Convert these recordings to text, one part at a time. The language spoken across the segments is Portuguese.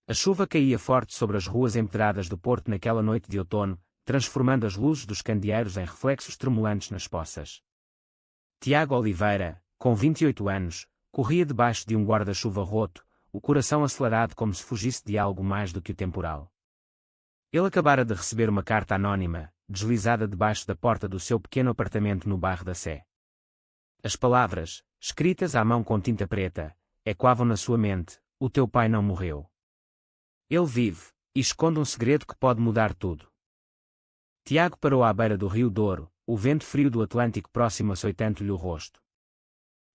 A chuva caía forte sobre as ruas empedradas do Porto naquela noite de outono, transformando as luzes dos candeeiros em reflexos tremulantes nas poças. Tiago Oliveira, com 28 anos, corria debaixo de um guarda-chuva roto, o coração acelerado como se fugisse de algo mais do que o temporal. Ele acabara de receber uma carta anónima, deslizada debaixo da porta do seu pequeno apartamento no bairro da Sé. As palavras, escritas à mão com tinta preta, ecoavam na sua mente: o teu pai não morreu. Ele vive, e esconde um segredo que pode mudar tudo. Tiago parou à beira do Rio Douro, o vento frio do Atlântico próximo açoitando-lhe o rosto.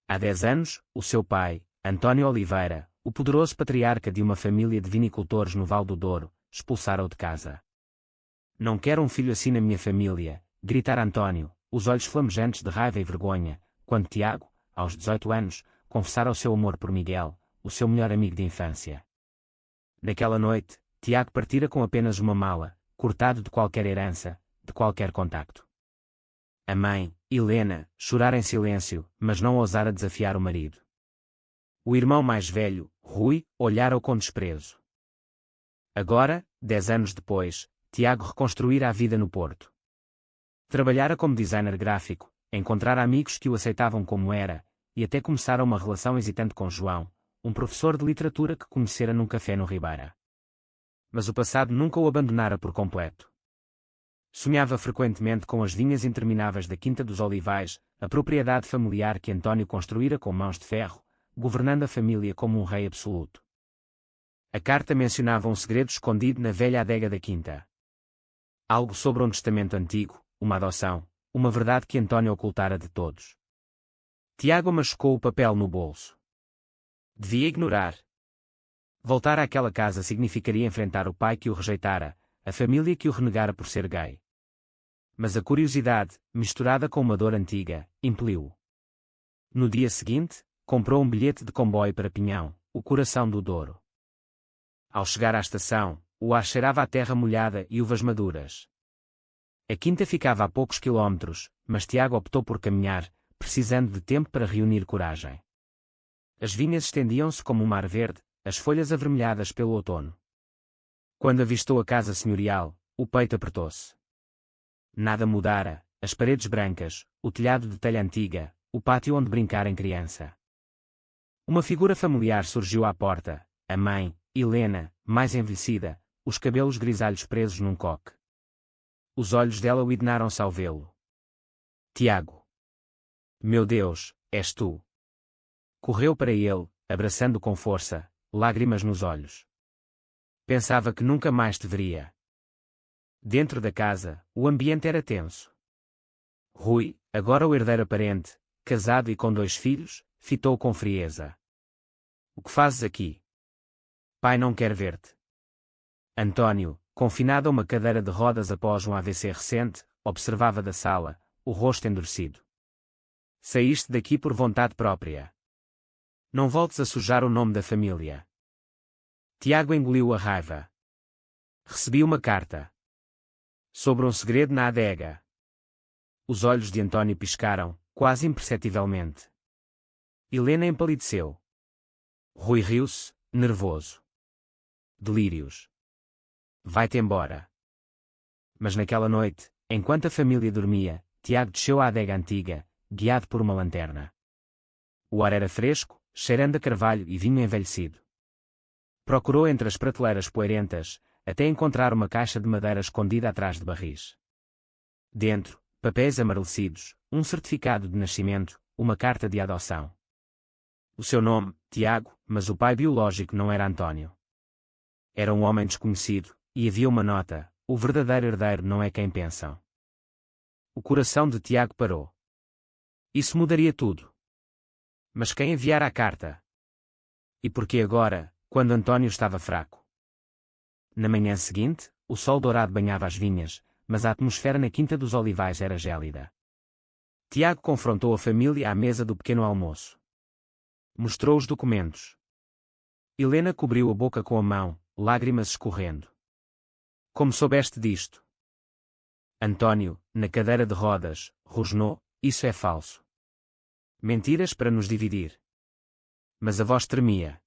Há 10 anos, o seu pai, António Oliveira, o poderoso patriarca de uma família de vinicultores no Val do Douro, expulsara-o de casa. Não quero um filho assim na minha família, gritara António, os olhos flamejantes de raiva e vergonha, quando Tiago, aos 18 anos, confessara o seu amor por Miguel, o seu melhor amigo de infância. Naquela noite, Tiago partira com apenas uma mala, cortado de qualquer herança, de qualquer contacto. A mãe, Helena, chorara em silêncio, mas não ousara desafiar o marido. O irmão mais velho, Rui, olhara-o com desprezo. Agora, 10 anos depois, Tiago reconstruíra a vida no Porto. Trabalhara como designer gráfico, encontrara amigos que o aceitavam como era, e até começara uma relação hesitante com João, um professor de literatura que conhecera num café no Ribeira. Mas o passado nunca o abandonara por completo. Sonhava frequentemente com as vinhas intermináveis da Quinta dos Olivais, a propriedade familiar que António construíra com mãos de ferro, governando a família como um rei absoluto. A carta mencionava um segredo escondido na velha adega da Quinta. Algo sobre um testamento antigo, uma adoção, uma verdade que António ocultara de todos. Tiago machucou o papel no bolso. Devia ignorar. Voltar àquela casa significaria enfrentar o pai que o rejeitara, a família que o renegara por ser gay. Mas a curiosidade, misturada com uma dor antiga, impeliu-o. No dia seguinte, comprou um bilhete de comboio para Pinhão, o coração do Douro. Ao chegar à estação, o ar cheirava a terra molhada e uvas maduras. A quinta ficava a poucos quilómetros, mas Tiago optou por caminhar, precisando de tempo para reunir coragem. As vinhas estendiam-se como um mar verde, as folhas avermelhadas pelo outono. Quando avistou a casa senhorial, o peito apertou-se. Nada mudara, as paredes brancas, o telhado de telha antiga, o pátio onde brincara em criança. Uma figura familiar surgiu à porta, a mãe, Helena, mais envelhecida, os cabelos grisalhos presos num coque. Os olhos dela iluminaram-se ao vê-lo. Tiago! Meu Deus, és tu! Correu para ele, abraçando-o com força, lágrimas nos olhos. Pensava que nunca mais te veria. Dentro da casa, o ambiente era tenso. Rui, agora o herdeiro aparente, casado e com 2 filhos, fitou com frieza. O que fazes aqui? Pai não quer ver-te. António, confinado a uma cadeira de rodas após um AVC recente, observava da sala, o rosto endurecido. Saíste daqui por vontade própria. Não voltes a sujar o nome da família. Tiago engoliu a raiva. Recebi uma carta. Sobre um segredo na adega. Os olhos de António piscaram, quase imperceptivelmente. Helena empalideceu. Rui riu-se, nervoso. Delírios. Vai-te embora. Mas naquela noite, enquanto a família dormia, Tiago desceu à adega antiga, guiado por uma lanterna. O ar era fresco, cheirando a carvalho e vinho envelhecido. Procurou entre as prateleiras poeirentas, até encontrar uma caixa de madeira escondida atrás de barris. Dentro, papéis amarelecidos, um certificado de nascimento, uma carta de adoção. O seu nome, Tiago, mas o pai biológico não era António. Era um homem desconhecido, e havia uma nota: o verdadeiro herdeiro não é quem pensam. O coração de Tiago parou. Isso mudaria tudo. Mas quem enviara a carta? E por que agora, quando António estava fraco? Na manhã seguinte, o sol dourado banhava as vinhas, mas a atmosfera na Quinta dos Olivais era gélida. Tiago confrontou a família à mesa do pequeno almoço. Mostrou os documentos. Helena cobriu a boca com a mão, lágrimas escorrendo. Como soubeste disto? António, na cadeira de rodas, rosnou: isso é falso. Mentiras para nos dividir. Mas a voz tremia.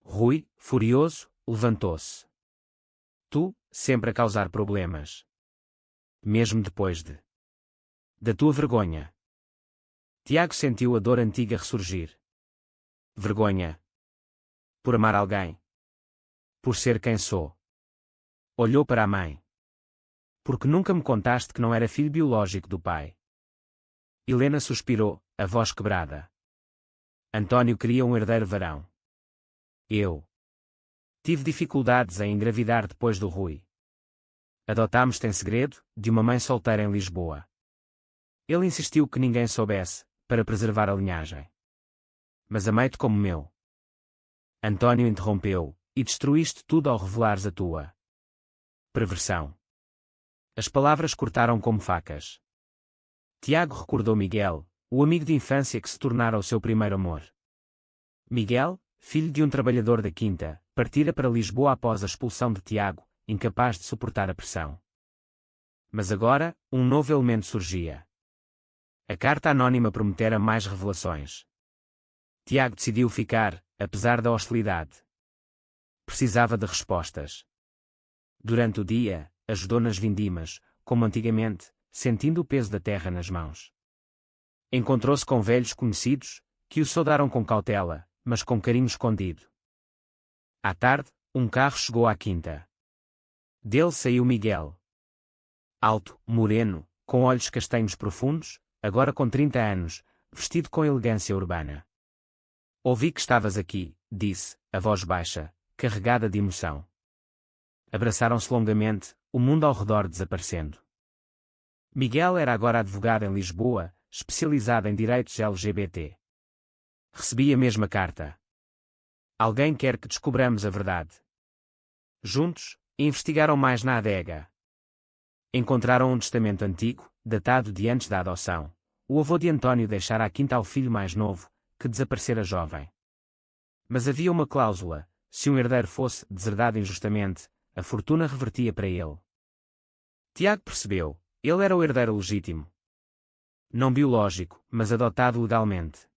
Rui, furioso, levantou-se. Tu, sempre a causar problemas. Mesmo depois da tua vergonha. Tiago sentiu a dor antiga ressurgir. Vergonha. Por amar alguém. Por ser quem sou. Olhou para a mãe. Porque nunca me contaste que não era filho biológico do pai. Helena suspirou, a voz quebrada. António queria um herdeiro varão. Eu tive dificuldades em engravidar depois do Rui. Adotámos-te em segredo, de uma mãe solteira em Lisboa. Ele insistiu que ninguém soubesse, para preservar a linhagem. Mas amei-te como meu. António interrompeu, e destruíste tudo ao revelares a tua perversão. As palavras cortaram como facas. Tiago recordou Miguel, o amigo de infância que se tornara o seu primeiro amor. Miguel, filho de um trabalhador da quinta, partira para Lisboa após a expulsão de Tiago, incapaz de suportar a pressão. Mas agora, um novo elemento surgia. A carta anônima prometera mais revelações. Tiago decidiu ficar, apesar da hostilidade. Precisava de respostas. Durante o dia, ajudou nas vindimas, como antigamente, sentindo o peso da terra nas mãos. Encontrou-se com velhos conhecidos, que o saudaram com cautela, mas com carinho escondido. À tarde, um carro chegou à quinta. Dele saiu Miguel. Alto, moreno, com olhos castanhos profundos, agora com 30 anos, vestido com elegância urbana. Ouvi que estavas aqui, disse, a voz baixa, carregada de emoção. Abraçaram-se longamente, o mundo ao redor desaparecendo. Miguel era agora advogado em Lisboa, especializado em direitos LGBT. Recebi a mesma carta. Alguém quer que descobramos a verdade. Juntos, investigaram mais na adega. Encontraram um testamento antigo, datado de antes da adoção. O avô de António deixara a quinta ao filho mais novo, que desaparecera jovem. Mas havia uma cláusula: se um herdeiro fosse deserdado injustamente, a fortuna revertia para ele. Tiago percebeu, ele era o herdeiro legítimo. Não biológico, mas adotado legalmente.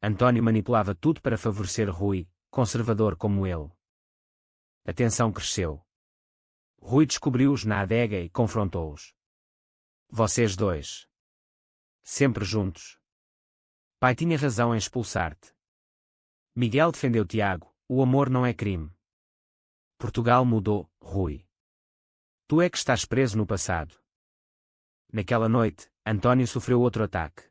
António manipulava tudo para favorecer Rui, conservador como ele. A tensão cresceu. Rui descobriu-os na adega e confrontou-os. Vocês dois. Sempre juntos. Pai tinha razão em expulsar-te. Miguel defendeu Tiago, o amor não é crime. Portugal mudou, Rui. Tu é que estás preso no passado. Naquela noite, António sofreu outro ataque.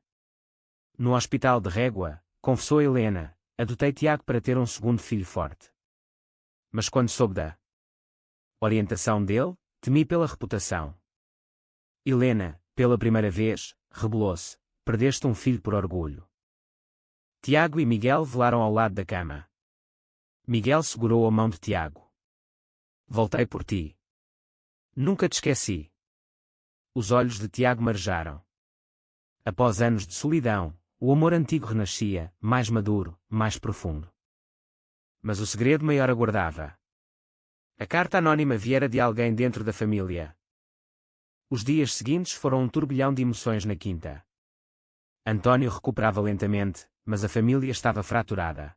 No hospital de Régua, confessou Helena, adotei Tiago para ter um segundo filho forte. Mas quando soube da orientação dele, temi pela reputação. Helena, pela primeira vez, rebelou-se, perdeste um filho por orgulho. Tiago e Miguel velaram ao lado da cama. Miguel segurou a mão de Tiago. Voltei por ti. Nunca te esqueci. Os olhos de Tiago marejaram. Após anos de solidão, o amor antigo renascia, mais maduro, mais profundo. Mas o segredo maior aguardava. A carta anônima viera de alguém dentro da família. Os dias seguintes foram um turbilhão de emoções na quinta. António recuperava lentamente, mas a família estava fraturada.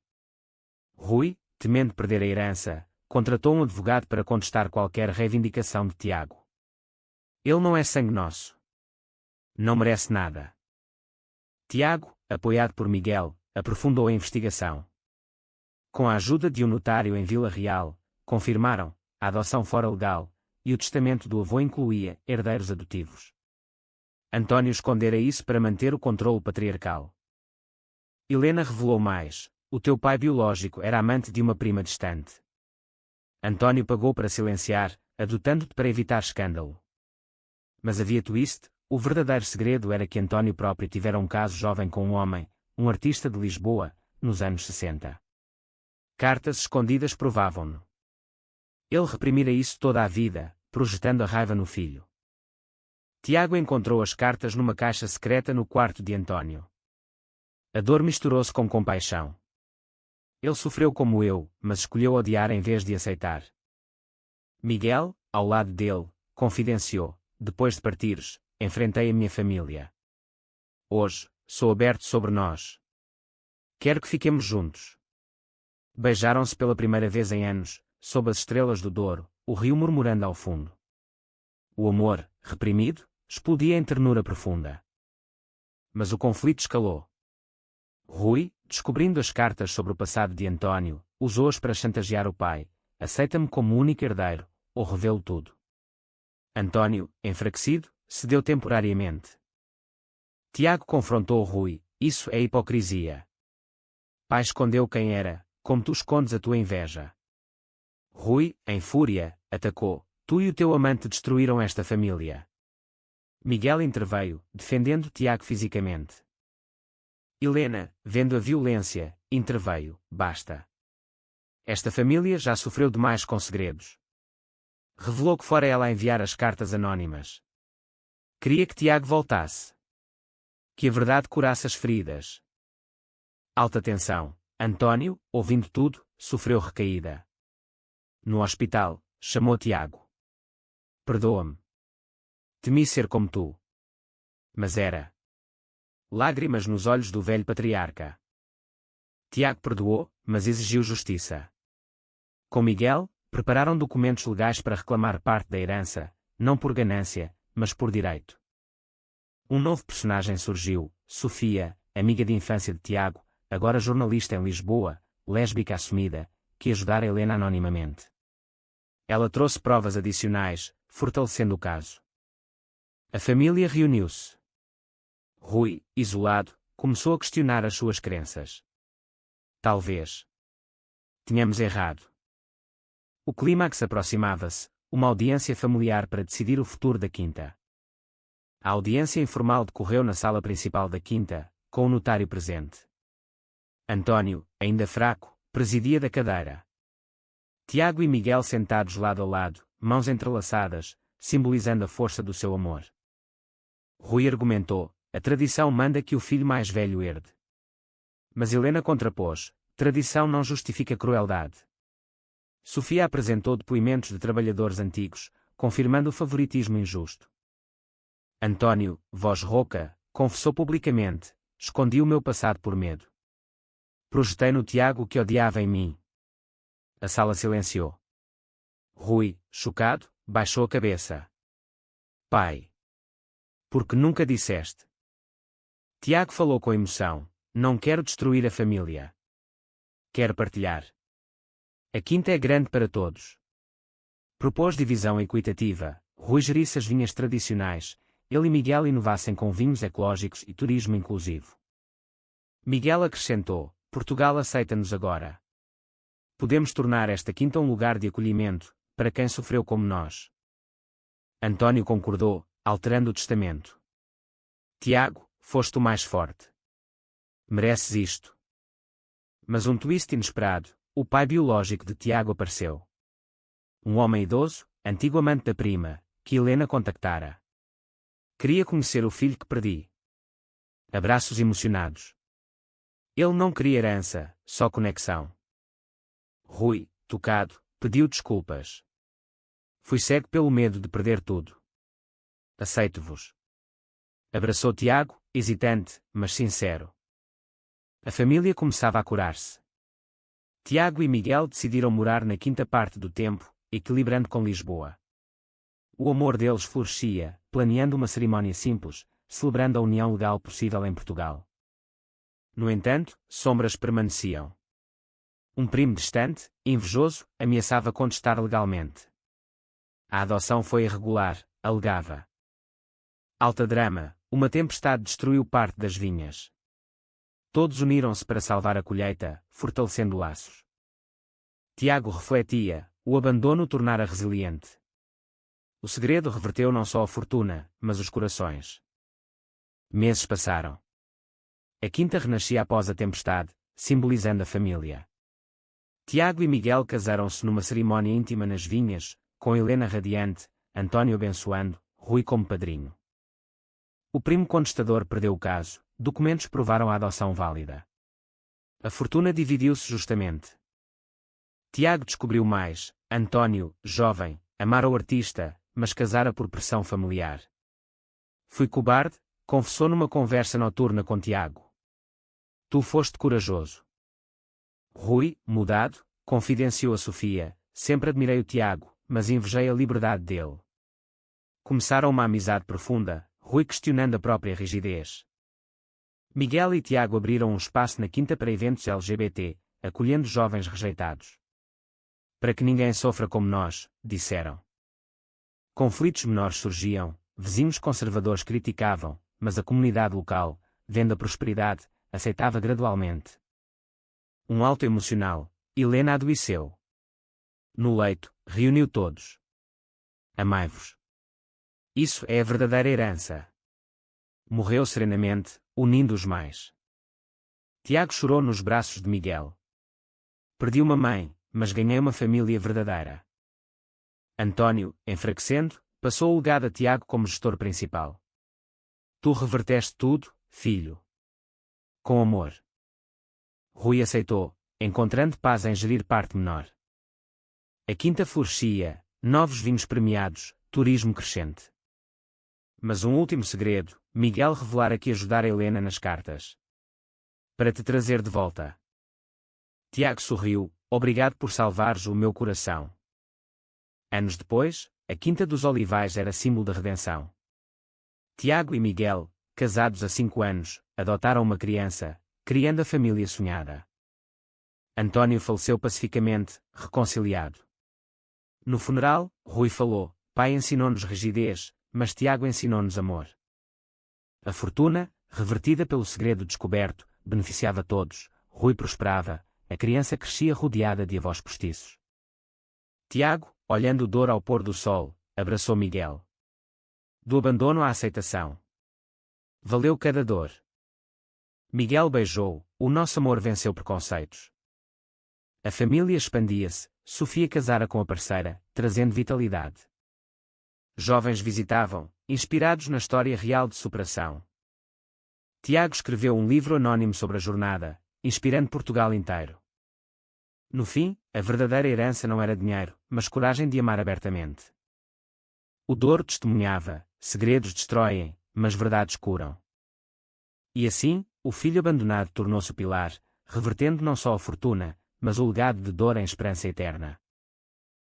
Rui, temendo perder a herança, contratou um advogado para contestar qualquer reivindicação de Tiago. Ele não é sangue nosso. Não merece nada. Tiago, apoiado por Miguel, aprofundou a investigação. Com a ajuda de um notário em Vila Real, confirmaram a adoção fora legal, e o testamento do avô incluía herdeiros adotivos. António escondera isso para manter o controle patriarcal. Helena revelou mais: o teu pai biológico era amante de uma prima distante. António pagou para silenciar, adotando-te para evitar escândalo. Mas havia twist: o verdadeiro segredo era que António próprio tivera um caso jovem com um homem, um artista de Lisboa, nos anos 60. Cartas escondidas provavam-no. Ele reprimira isso toda a vida, projetando a raiva no filho. Tiago encontrou as cartas numa caixa secreta no quarto de António. A dor misturou-se com compaixão. Ele sofreu como eu, mas escolheu odiar em vez de aceitar. Miguel, ao lado dele, confidenciou: depois de partires, enfrentei a minha família. Hoje, sou aberto sobre nós. Quero que fiquemos juntos. Beijaram-se pela primeira vez em anos, sob as estrelas do Douro, o rio murmurando ao fundo. O amor, reprimido, explodia em ternura profunda. Mas o conflito escalou. Rui, descobrindo as cartas sobre o passado de António, usou-as para chantagear o pai: aceita-me como único herdeiro, ou revelo tudo. António, enfraquecido, cedeu temporariamente. Tiago confrontou Rui: isso é hipocrisia. Pai escondeu quem era, como tu escondes a tua inveja. Rui, em fúria, atacou: tu e o teu amante destruíram esta família. Miguel interveio, defendendo Tiago fisicamente. Helena, vendo a violência, interveio: basta. Esta família já sofreu demais com segredos. Revelou que fora ela a enviar as cartas anónimas. Queria que Tiago voltasse. Que a verdade curasse as feridas. Alta tensão. António, ouvindo tudo, sofreu recaída. No hospital, chamou Tiago. Perdoa-me. Temi ser como tu. Mas era. Lágrimas nos olhos do velho patriarca. Tiago perdoou, mas exigiu justiça. Com Miguel, prepararam documentos legais para reclamar parte da herança, não por ganância, mas por direito. Um novo personagem surgiu, Sofia, amiga de infância de Tiago, agora jornalista em Lisboa, lésbica assumida, que ajudara Helena anonimamente. Ela trouxe provas adicionais, fortalecendo o caso. A família reuniu-se. Rui, isolado, começou a questionar as suas crenças. Talvez tínhamos errado. O clímax aproximava-se, uma audiência familiar para decidir o futuro da quinta. A audiência informal decorreu na sala principal da quinta, com o notário presente. António, ainda fraco, presidia da cadeira. Tiago e Miguel sentados lado a lado, mãos entrelaçadas, simbolizando a força do seu amor. Rui argumentou: a tradição manda que o filho mais velho herde. Mas Helena contrapôs: tradição não justifica crueldade. Sofia apresentou depoimentos de trabalhadores antigos, confirmando o favoritismo injusto. António, voz rouca, confessou publicamente: escondi o meu passado por medo. Projetei no Tiago o que odiava em mim. A sala silenciou. Rui, chocado, baixou a cabeça. Pai. Porque nunca disseste? Tiago falou com emoção: não quero destruir a família. Quero partilhar. A quinta é grande para todos. Propôs divisão equitativa. Rui gerisse as vinhas tradicionais, ele e Miguel inovassem com vinhos ecológicos e turismo inclusivo. Miguel acrescentou: Portugal aceita-nos agora. Podemos tornar esta quinta um lugar de acolhimento, para quem sofreu como nós. António concordou, alterando o testamento. Tiago, foste o mais forte. Mereces isto. Mas um twist inesperado: o pai biológico de Tiago apareceu. Um homem idoso, antigo amante da prima, que Helena contactara. Queria conhecer o filho que perdi. Abraços emocionados. Ele não queria herança, só conexão. Rui, tocado, pediu desculpas. Fui cego pelo medo de perder tudo. Aceito-vos. Abraçou Tiago, hesitante, mas sincero. A família começava a curar-se. Tiago e Miguel decidiram morar na quinta parte do tempo, equilibrando com Lisboa. O amor deles florescia, planeando uma cerimónia simples, celebrando a união legal possível em Portugal. No entanto, sombras permaneciam. Um primo distante, invejoso, ameaçava contestar legalmente. A adoção foi irregular, alegava. Alta drama, uma tempestade destruiu parte das vinhas. Todos uniram-se para salvar a colheita, fortalecendo laços. Tiago refletia: o abandono o tornara resiliente. O segredo reverteu não só a fortuna, mas os corações. Meses passaram. A quinta renascia após a tempestade, simbolizando a família. Tiago e Miguel casaram-se numa cerimónia íntima nas vinhas, com Helena radiante, António abençoando, Rui como padrinho. O primo contestador perdeu o caso, documentos provaram a adoção válida. A fortuna dividiu-se justamente. Tiago descobriu mais: António, jovem, amara o artista, mas casara por pressão familiar. Fui cobarde, confessou numa conversa noturna com Tiago. Tu foste corajoso. Rui, mudado, confidenciou a Sofia: sempre admirei o Tiago, mas invejei a liberdade dele. Começaram uma amizade profunda, Rui questionando a própria rigidez. Miguel e Tiago abriram um espaço na quinta para eventos LGBT, acolhendo jovens rejeitados. Para que ninguém sofra como nós, disseram. Conflitos menores surgiam, vizinhos conservadores criticavam, mas a comunidade local, vendo a prosperidade, aceitava gradualmente. Um alto emocional, Helena adoeceu. No leito, reuniu todos. Amai-vos. Isso é a verdadeira herança. Morreu serenamente, unindo-os mais. Tiago chorou nos braços de Miguel. Perdi uma mãe, mas ganhei uma família verdadeira. António, enfraquecendo, passou o legado a Tiago como gestor principal. Tu reverteste tudo, filho. Com amor. Rui aceitou, encontrando paz em gerir parte menor. A quinta florescia, novos vinhos premiados, turismo crescente. Mas um último segredo, Miguel revelara que ajudara Helena nas cartas. Para te trazer de volta. Tiago sorriu, obrigado por salvares o meu coração. Anos depois, a Quinta dos Olivais era símbolo da redenção. Tiago e Miguel, casados há 5 anos, adotaram uma criança, criando a família sonhada. António faleceu pacificamente, reconciliado. No funeral, Rui falou, pai ensinou-nos rigidez, mas Tiago ensinou-nos amor. A fortuna, revertida pelo segredo descoberto, beneficiava todos, Rui prosperava, a criança crescia rodeada de avós postiços. Tiago, olhando o dor ao pôr do sol, abraçou Miguel. Do abandono à aceitação. Valeu cada dor. Miguel beijou, o nosso amor venceu preconceitos. A família expandia-se, Sofia casara com a parceira, trazendo vitalidade. Jovens visitavam, inspirados na história real de superação. Tiago escreveu um livro anónimo sobre a jornada, inspirando Portugal inteiro. No fim, a verdadeira herança não era dinheiro, mas coragem de amar abertamente. O Douro testemunhava, segredos destroem, mas verdades curam. E assim, o filho abandonado tornou-se o pilar, revertendo não só a fortuna, mas o legado de dor em esperança eterna.